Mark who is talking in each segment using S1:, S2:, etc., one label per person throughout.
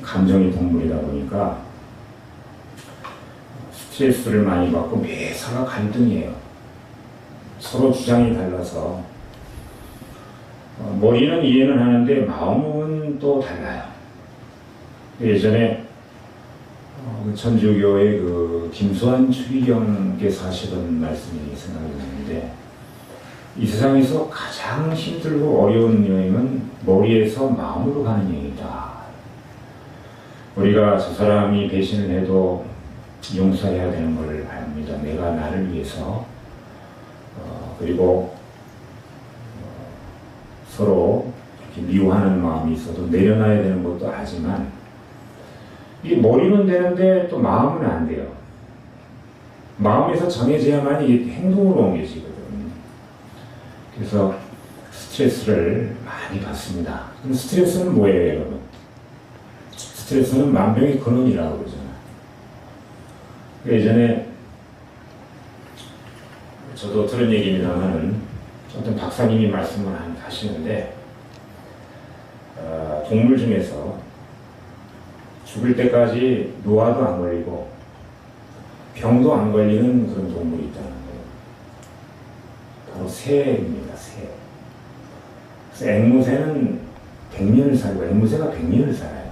S1: 감정이 동물이다 보니까 스트레스를 많이 받고 매사가 갈등이에요. 서로 주장이 달라서 머리는 이해는 하는데 마음은 또 달라요. 예전에 천주교의 김수환 추기경께서 하시던 말씀이 생각이 나는데, 이 세상에서 가장 힘들고 어려운 여행은 머리에서 마음으로 가는 여행이다. 우리가 저 사람이 배신을 해도 용서해야 되는 걸 압니다. 내가 나를 위해서. 그리고 서로 이렇게 미워하는 마음이 있어도 내려놔야 되는 것도 알지만, 이 머리는 되는데 또 마음은 안 돼요. 마음에서 정해져야만 이 행동으로 옮겨지거든요. 그래서 스트레스를 많이 받습니다. 그럼 스트레스는 뭐예요, 여러분? 스트레스는 만병의 근원이라고 그러잖아요. 예전에 저도 들은 얘기입니다만은 어떤 박사님이 말씀을 하시는데, 동물 중에서 죽을 때까지 노화도 안 걸리고 병도 안 걸리는 그런 동물이 있다는 거예요. 바로 새입니다, 새. 그래서 앵무새는 100년을 살고, 앵무새가 100년을 살아요.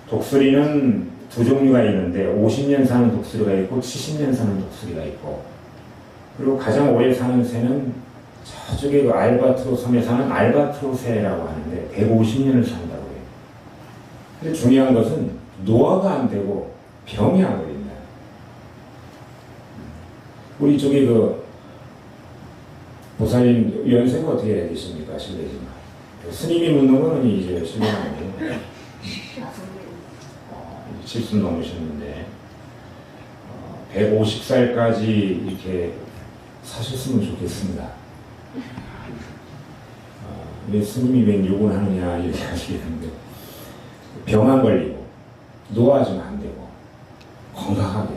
S1: 독수리는 두 종류가 있는데 50년 사는 독수리가 있고 70년 사는 독수리가 있고, 그리고 가장 오래 사는 새는 저쪽에 그 알바트로 섬에 사는 알바트로 새라고 하는데 150년을 산다고 해요. 근데 중요한 것은 노화가 안 되고 병이 안 걸린다. 우리 쪽에 보살님 연세가 어떻게 해야 되십니까? 실례지만. 스님이 묻는 거는 이제 실례가 아니에요. 70 넘으셨는데 150살까지 이렇게 사셨으면 좋겠습니다. 왜 스님이 웬 욕을 하느냐 이렇게 하시겠는데, 병 안 걸리고 노화 좀 안 되고 건강하게,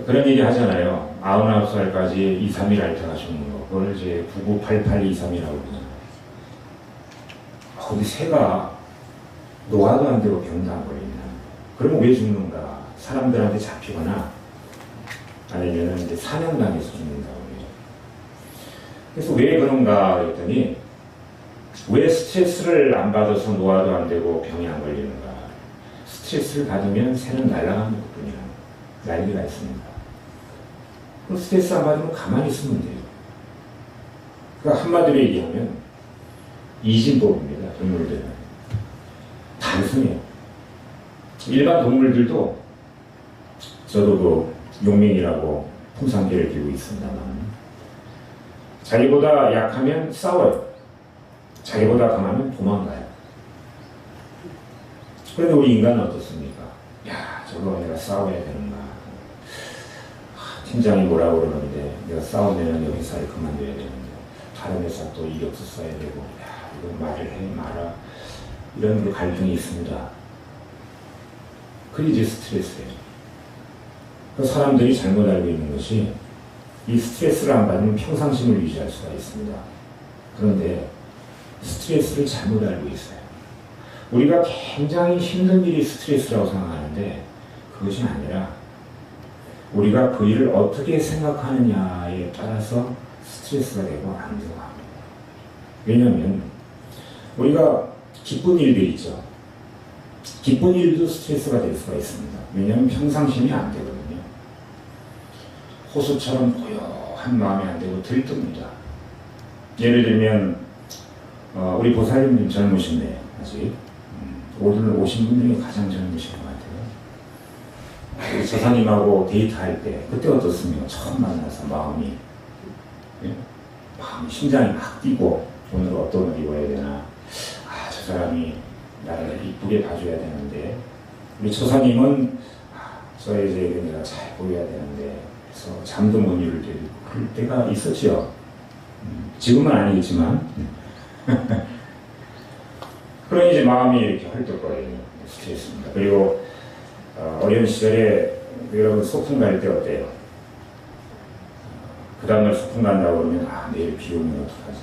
S1: 그런 얘기 하잖아요. 99살까지 2, 3일 앓다가 죽는 거, 그걸 이제 998823이라고 그러잖아요. 근데 새가 노화도 안 되고 병도 안 걸린다. 그러면 왜 죽는가? 사람들한테 잡히거나 아니면 이제 사냥당해서 죽는다고 해요. 그래서 왜 그런가 그랬더니, 왜 스트레스를 안 받아서 노화도 안 되고 병이 안 걸리는가? 스트레스를 받으면 새는 날아가는 것뿐이야. 난리가 있습니다. 그럼 스트레스 안 받으면 가만히 있으면 돼요. 그러니까 한마디로 얘기하면 이진법입니다. 동물들은 단순해요. 일반 동물들도, 저도 용맹이라고 풍산개를 기르고 있습니다만, 자기보다 약하면 싸워요. 자기보다 강하면 도망가요. 그런데 우리 인간은 어떻습니까? 야, 저거 내가 싸워야 되는가? 팀장이 뭐라고 그러는데 내가 싸우면 여기 회사를 그만둬야 되는데, 다른 회사 또 이력서 써야 되고, 야, 이거 말을 해 마라, 이런 갈등이 있습니다. 그게 이제 스트레스예요. 사람들이 잘못 알고 있는 것이, 이 스트레스를 안 받으면 평상심을 유지할 수가 있습니다. 그런데 스트레스를 잘못 알고 있어요. 우리가 굉장히 힘든 일이 스트레스라고 생각하는데, 그것이 아니라 우리가 그 일을 어떻게 생각하느냐에 따라서 스트레스가 되고 안 되고 합니다. 왜냐하면 우리가 기쁜 일도 있죠. 기쁜 일도 스트레스가 될 수가 있습니다. 왜냐하면 평상심이 안 되거든요. 호수처럼 고요한 마음이 안 되고 들뜹니다. 예를 들면 우리 보살님님 젊으신데 아직 오늘 오신 분 중에 가장 젊으신 것 같아요. 우리 저사님하고 데이트할 때 그때 어떻습니까? 처음 만나서 마음이 심장이 막 뛰고, 오늘 어떤 옷 입어야 되나, 저 사람이 나를 이쁘게 봐줘야 되는데, 우리 처사님은 저의 이제 내가 잘 보여야 되는데, 그래서 잠도 못 이룰 때, 그럴 때가 있었죠. 지금은 아니겠지만. 그러니 이제 마음이 이렇게 헐떡거리는 스트레스입니다. 그리고 어려운 시절에 여러분 소풍 갈 때 어때요? 그 다음날 소풍 간다고 그러면 내일 비 오면 어떡하지?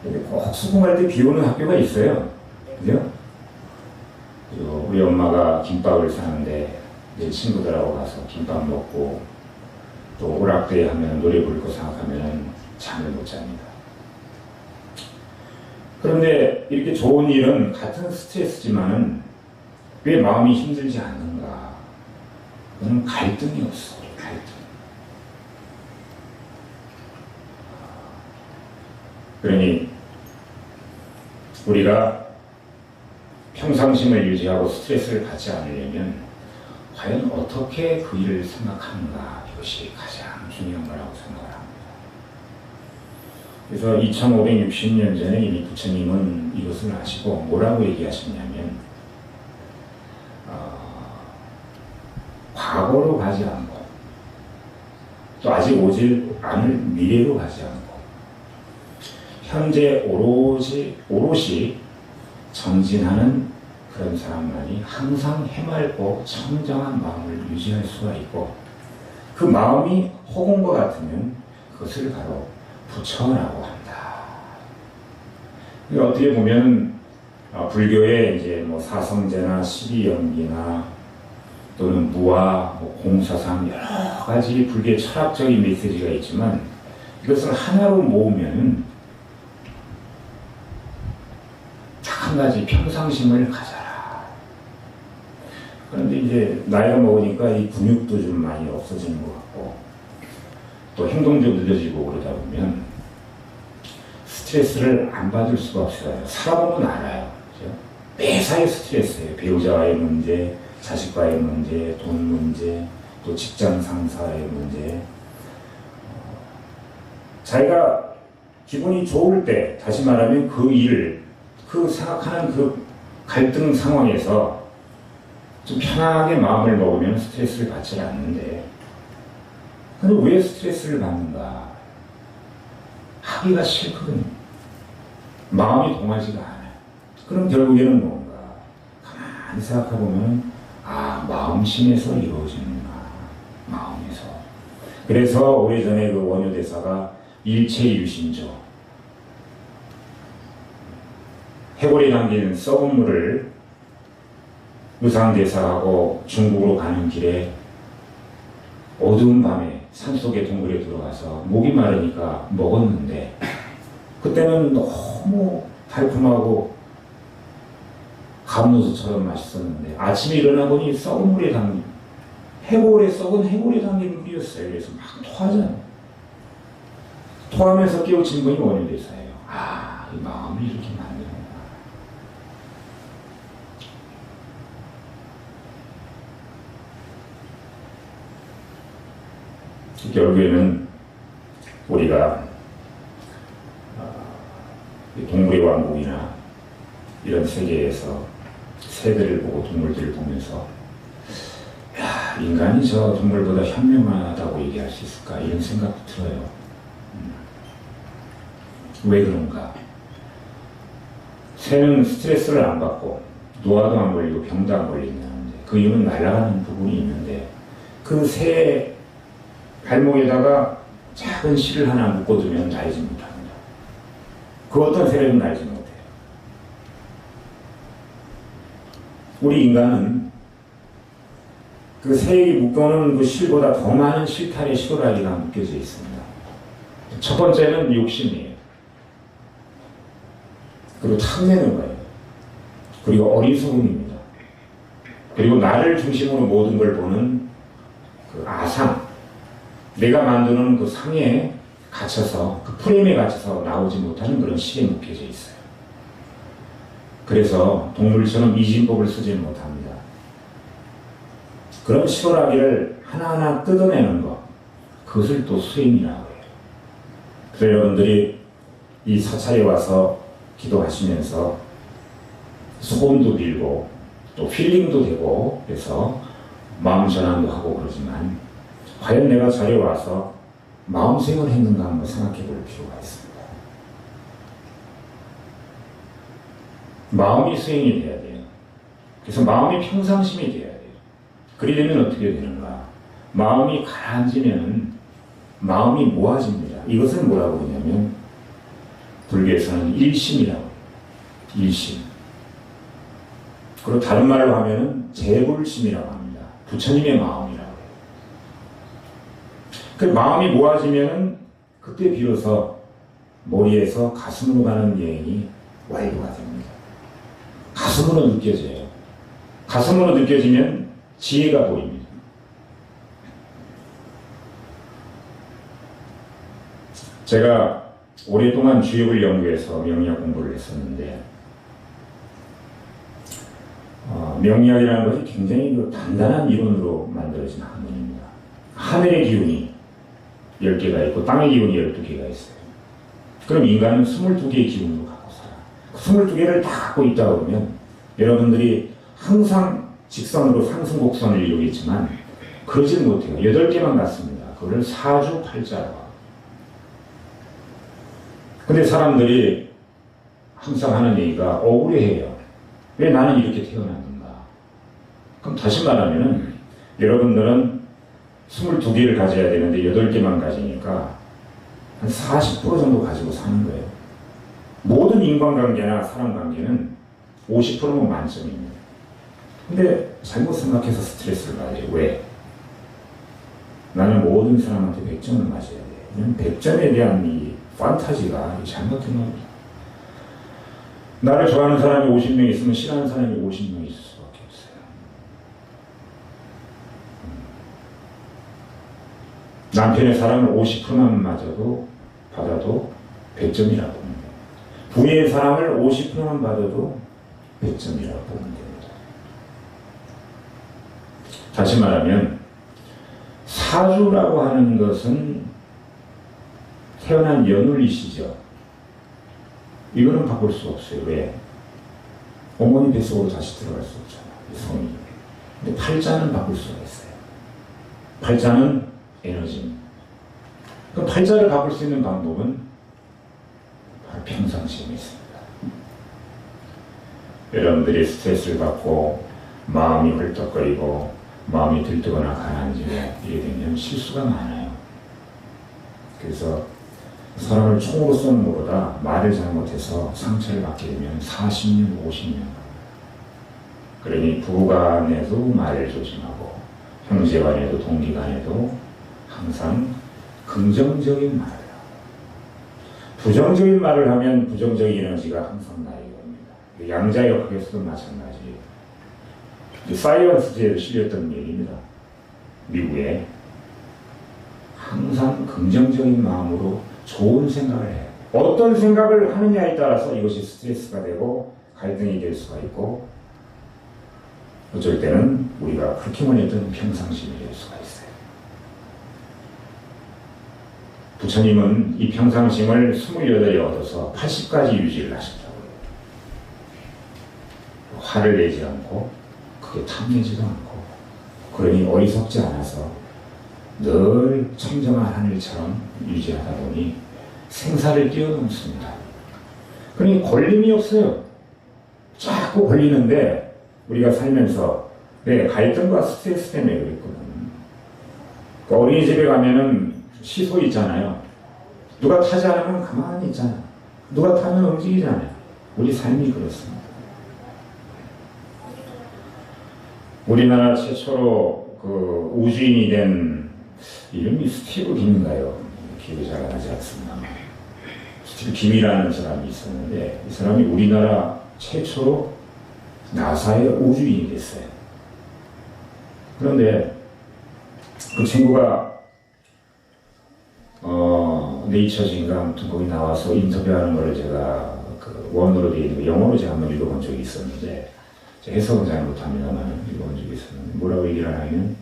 S1: 근데 꼭 수긍할 때 비 오는 학교가 있어요. 그죠? 그리고 우리 엄마가 김밥을 사는데 내 친구들하고 가서 김밥 먹고 또 오락대회 하면 노래 부를 거 생각하면 잠을 못 잡니다. 그런데 이렇게 좋은 일은 같은 스트레스지만은 왜 마음이 힘들지 않는가? 그건 갈등이 없어. 갈등. 그러니 우리가 평상심을 유지하고 스트레스를 받지 않으려면 과연 어떻게 그 일을 생각하는가, 이것이 가장 중요한 거라고 생각을 합니다. 그래서 2560년 전에 이미 부처님은 이것을 아시고 뭐라고 얘기하셨냐면 과거로 가지 않고 또 아직 오질 않을 미래로 가지 않고 현재 오롯이 정진하는 그런 사람만이 항상 해맑고 청정한 마음을 유지할 수가 있고, 그 마음이 허공과 같으면 그것을 바로 부처라고 한다. 어떻게 보면 불교의 이제 뭐 사성제나 십이연기나 또는 무아, 공사상 여러 가지 불교의 철학적인 메시지가 있지만 이것을 하나로 모으면 딱 한 가지, 평상심을 가져라. 그런데 이제 나이가 먹으니까 이 근육도 좀 많이 없어지는 것 같고 또 행동도 늦어지고 그러다 보면 스트레스를 안 받을 수가 없어요. 살아보면 알아요. 그죠? 매사에 스트레스예요. 배우자와의 문제, 자식과의 문제, 돈 문제, 또 직장 상사의 문제. 자기가 기분이 좋을 때, 다시 말하면 그 일을, 그 생각하는 그 갈등 상황에서 좀 편하게 마음을 먹으면 스트레스를 받지 않는데, 근데 왜 스트레스를 받는가? 하기가 싫거든요. 마음이 동하지가 않아요. 그럼 결국에는 뭔가? 가만히 생각해보면 마음심에서 이루어지는구나. 마음에서. 그래서 오래전에 그 원효대사가 일체유심조, 해골에 담긴 썩은 물을 의상대사하고 중국으로 가는 길에 어두운 밤에 산속의 동굴에 들어가서 목이 마르니까 먹었는데 그때는 너무 달콤하고 감노수처럼 맛있었는데 아침에 일어나 보니 썩은 물에 담긴 썩은 해골에 담긴 물이었어요. 그래서 막 토하잖아요. 토하면서 깨우친 분이 원효대사예요. 이 마음이 이렇게 만드는구나. 결국에는 우리가 동물의 왕국이나 이런 세계에서 새들을 보고 동물들을 보면서 인간이 저 동물보다 현명하다고 얘기할 수 있을까, 이런 생각도 들어요. 왜 그런가? 새는 스트레스를 안 받고 노화도 안 걸리고 병도 안 걸린다는데 그 이유는 날아가는 부분이 있는데 그 새 발목에다가 작은 실을 하나 묶어두면 날지 못합니다. 그 어떤 새는 날지 못해요. 우리 인간은 그 새에게 묶어놓은 그 실보다 더 많은 실타래 실오라기가 묶여져 있습니다. 첫 번째는 욕심이에요. 그리고 탐내는 거예요. 그리고 어리석음입니다. 그리고 나를 중심으로 모든 걸 보는 그 아상, 내가 만드는 그 상에 갇혀서, 그 프레임에 갇혀서 나오지 못하는 그런 실에 묶여져 있어요. 그래서 동물처럼 이진법을 쓰지 못합니다. 그런 실오라기를 하나하나 뜯어내는 것, 그것을 또 수행이라고 해요. 그래서 여러분들이 이 사찰에 와서 기도하시면서 소원도 빌고 또 힐링도 되고 그래서 마음 전환도 하고 그러지만 과연 내가 자리에 와서 마음 수행을 했는가 한번 생각해 볼 필요가 있습니다. 마음이 수행이 돼야 돼요. 그래서 마음이 평상심이 돼야 돼요. 그러려면 어떻게 되는가? 마음이 가라앉으면 마음이 모아집니다. 이것을 뭐라고 하냐면 불교에서는 일심이라고 해요. 일심. 그리고 다른 말로 하면은 재불심이라고 합니다. 부처님의 마음이라고 해요. 그 마음이 모아지면은 그때 비로소 머리에서 가슴으로 가는 여행이 완료가 됩니다. 가슴으로 느껴져요. 가슴으로 느껴지면 지혜가 보입니다. 제가 오랫동안 주역을 연구해서 명리학 공부를 했었는데 명리학이라는 것이 굉장히 단단한 이론으로 만들어진 학문입니다. 하늘의 기운이 10개가 있고 땅의 기운이 12개가 있어요. 그럼 인간은 22개의 기운으로 갖고 살아. 22개를 다 갖고 있다 그러면 여러분들이 항상 직선으로 상승곡선을 이루겠지만 그러지 못해요. 8개만 갖습니다. 그걸 사주팔자라고 합니다. 근데 사람들이 항상 하는 얘기가 억울해해요. 왜 나는 이렇게 태어났는가? 그럼 다시 말하면은 여러분들은 22개를 가져야 되는데 8개만 가지니까 한 40% 정도 가지고 사는 거예요. 모든 인간관계나 사람관계는 50%면 만점입니다. 근데 잘못 생각해서 스트레스를 받아요. 왜? 나는 모든 사람한테 100점을 맞아야 돼. 그냥 100점에 대한 이 판타지가 잘못된 겁니다. 나를 좋아하는 사람이 50명 있으면 싫어하는 사람이 50명 있을 수밖에 없어요. 남편의 사랑을 50%만 받아도 100점이라고 봅니다. 부인의 사랑을 50%만 받아도 100점이라고 보면 됩니다. 다시 말하면 사주라고 하는 것은 태어난 연월이시죠. 이거는 바꿀 수 없어요. 왜? 어머니 뱃속으로 다시 들어갈 수 없잖아요. 성이. 근데 팔자는 바꿀 수가 있어요. 팔자는 에너지입니다. 그럼 팔자를 바꿀 수 있는 방법은 바로 평상심이 있습니다. 여러분들이 스트레스를 받고 마음이 헐떡거리고 마음이 들뜨거나 가라앉으면 이게 되면 실수가 많아요. 그래서 사람을 총으로 쏘는 것보다 말을 잘못해서 상처를 받게 되면 40년, 50년. 그러니 부부간에도 말을 조심하고 형제간에도 동기간에도 항상 긍정적인 말을 하고 부정적인 말을 하면 부정적인 에너지가 항상 나에게 옵니다. 양자역학에서도 마찬가지예요. 사이언스지에 실렸던 얘기입니다. 미국에 항상 긍정적인 마음으로 좋은 생각을 해요. 어떤 생각을 하느냐에 따라서 이것이 스트레스가 되고 갈등이 될 수가 있고 어쩔 때는 우리가 그렇게 원했던 평상심이 될 수가 있어요. 부처님은 이 평상심을 28에 얻어서 80까지 유지를 하셨다고요. 화를 내지 않고 크게 탐내지도 않고 그러니 어리석지 않아서 늘 청정한 하늘처럼 유지하다 보니 생사를 뛰어넘습니다. 그러니 걸림이 없어요. 자꾸 걸리는데 우리가 살면서 갈등과 스트레스 때문에 그랬거든. 그러니까 어린이집에 가면은 시소 있잖아요. 누가 타지 않으면 가만히 있잖아요. 누가 타면 움직이잖아요. 우리 삶이 그렇습니다. 우리나라 최초로 그 우주인이 된 이름이 스티브 김인가요? 기억이 잘 나지 않습니다. 스티브 김이라는 사람이 있었는데 이 사람이 우리나라 최초로 나사의 우주인이 됐어요. 그런데 그 친구가 네이처지인가 아무튼 거기 나와서 인터뷰하는 거를 제가 그 원어로 되어 있는 거 영어로 제가 한번 읽어본 적이 있었는데 해석은 잘 못합니다만 읽어본 적이 있었는데 뭐라고 얘기를 하냐면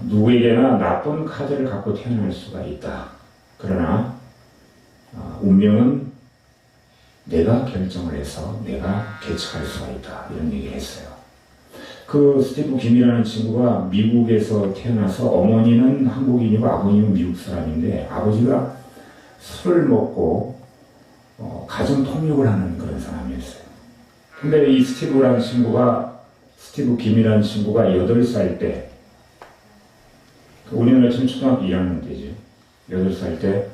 S1: 누구에게나 나쁜 카드를 갖고 태어날 수가 있다. 그러나 운명은 내가 결정을 해서 내가 개척할 수가 있다. 이런 얘기를 했어요. 그 스티브 김이라는 친구가 미국에서 태어나서 어머니는 한국인이고 아버님은 미국 사람인데 아버지가 술을 먹고 가정 통역을 하는 그런 사람이었어요. 근데 이 스티브 김이라는 친구가 8살 때 우리나라 지금 초등학교 1학년 때죠. 8살 때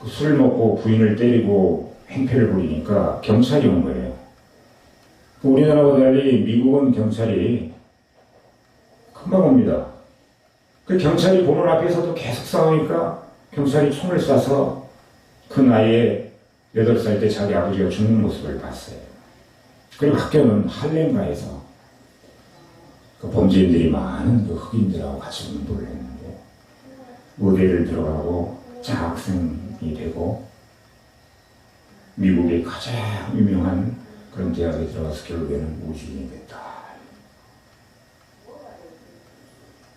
S1: 그 술 먹고 부인을 때리고 행패를 부리니까 경찰이 온 거예요. 우리나라와 달리 미국은 경찰이 금방 옵니다. 그 경찰이 보는 앞에서도 계속 싸우니까 경찰이 총을 쏴서 그 나이에 8살 때 자기 아버지가 죽는 모습을 봤어요. 그리고 학교는 할렘가에서 그 범죄인들이 많은 그 흑인들하고 같이 운동을 했는데 의대를 들어가고 장학생이 되고 미국의 가장 유명한 그런 대학에 들어가서 결국에는 우주인이 됐다.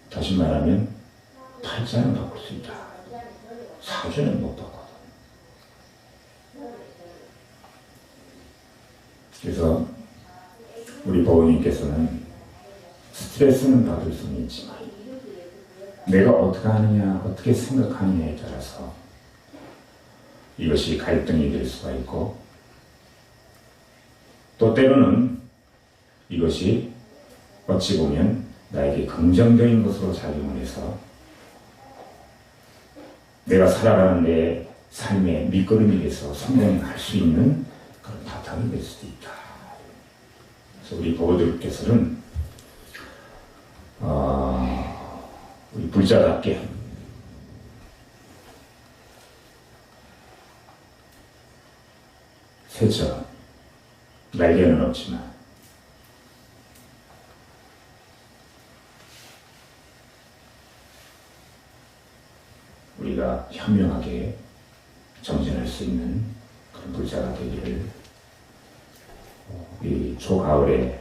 S1: 다시 말하면 팔자는 바꿀 수 있다. 사주는 못 바꿔. 그래서 우리 법원님께서는 스트레스는 받을 수는 있지만 내가 어떻게 하느냐, 어떻게 생각하느냐에 따라서 이것이 갈등이 될 수가 있고 또 때로는 이것이 어찌 보면 나에게 긍정적인 것으로 작용을 해서 내가 살아가는 내 삶의 밑거름이 돼서 성공할 수 있는 그런 바탕이 될 수도 있다. 그래서 우리 보호들께서는 우리 불자답게 새처럼 날개는 없지만 우리가 현명하게 정진할 수 있는 그런 불자가 되기를 이 초가을에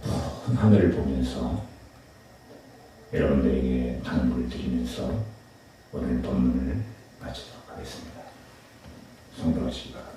S1: 푸른 하늘을 보면서 여러분들에게 당부를 드리면서 오늘 본문을 마치도록 하겠습니다. 성도하시기 바랍니다.